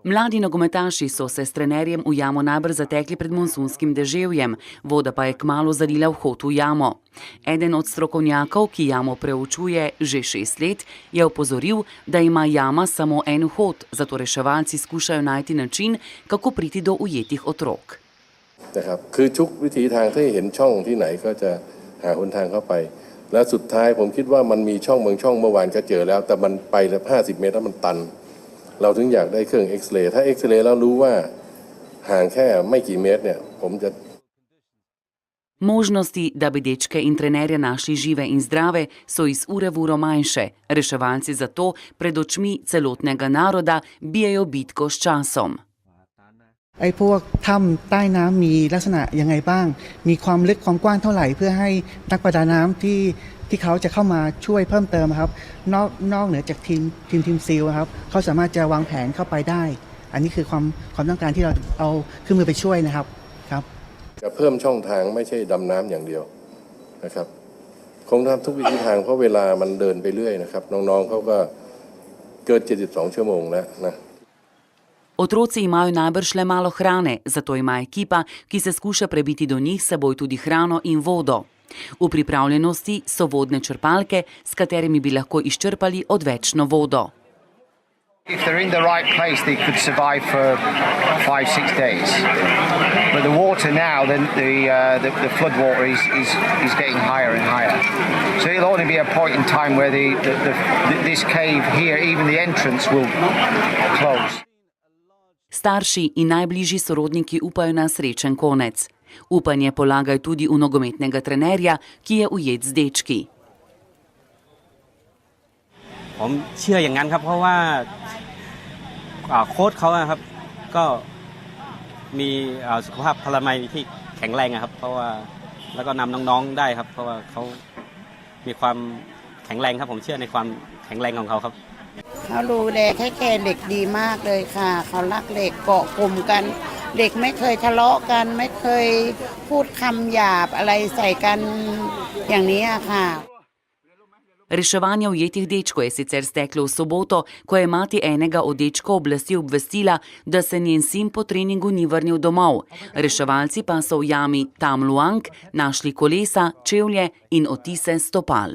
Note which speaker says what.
Speaker 1: Mladi nogometaši so se s trenerjem v jamo najbrž zatekli pred monsunskim deževjem, voda pa je kmalu zalila vhod v jamo. Eden od strokovnjakov, ki jamo preučuje že 6 let, je opozoril, da ima jama samo en vhod, zato reševalci skušajo najti način, kako priti do ujetih otrok.
Speaker 2: คือทุกวิถีทางที่เห็นช่องที่ไหนก็จะหาหนทางเข้าไปและสุดท้ายผมคิดว่ามันมีช่องบางช่องเมื่อวานก็เจอแล้วแต่มันไปแล้ว50 เมตรแล้วมันตันเราถึงอยากได้เครื่องเอ็กซเรย์ถ้าเอ็กซเรย์แล้วรู้ว่าห่างแค่ไม่กี่เมตรเนี่ยผมจะ
Speaker 1: Možnosti, da bi dečke in trenerja našli žive in zdrave, so iz ure v uro manjše. Reševalci zato pred očmi celotnega naroda bijejo bitko s časom.
Speaker 3: ไอ้พวกถ้ำใต้น้ำมีลักษณะยังไงบ้างมีความลึกความกว้างเท่าไหร่เพื่อให้นักประดาน้ำที่เขาจะเข้ามาช่วยเพิ่มเติมครับนอกเหนือจากทีมซีลครับเขาสามารถจะวางแผนเข้าไปได้อันนี้คือความต้องการที่เราเอาเครื่องมือไปช่วยนะครับ
Speaker 2: จะเพิ่มช่องทางไม่ใช่ดำน้ำอย่างเดียวนะครับคงทำทุกวิธีทางเพราะเวลามันเดินไปเรื่อยนะครับน้องๆเขาก็เกิน72 ชั่วโมงแล้วนะ
Speaker 1: Otroci imajo najbrž le malo hrane, zato ima ekipa, ki se skuša prebiti do njih, s seboj tudi hrano in vodo. V pripravljenosti so vodne črpalke, s katerimi bi lahko izčrpali odvečno vodo.
Speaker 4: If they're in the right place, they could survive for 5-6 days. But the water now, the flood water is getting higher and higher. So it'll only be a point in time where this cave here, even the entrance, will close.
Speaker 1: Starši in najbližji sorodniki upajo na srečen konec. Upanje polagajo tudi v nogometnega trenerja, ki je ujet z dečki.
Speaker 5: ผมเชื่ออย่างนั้นครับเพราะว่าโค้ชเขาครับก็มีสุขภาพพลามัยที่แข็งแรงครับเพราะว่าแล้วก็นำน้องๆได้ครับเพราะว่าเขามีความแข็งแรงครับผมเชื่อในความแข็งแรงของเขาครับ
Speaker 6: เขาดูแลแค่เด็กดีมากเลยค่ะเขารักเด็กเกาะกลุ่มกันเด็กไม่เคยทะเลาะกันไม่เคยพูดคำหยาบอะไรใส่กันอย่างนี้ค่ะ
Speaker 1: Reševanje ujetih dečkov je sicer steklo v soboto, ko je mati enega od dečkov oblasti obvestila, da se njen sin po treningu ni vrnil domov. Reševalci pa so v jami Tam Luang našli kolesa, čevlje in odtise stopal.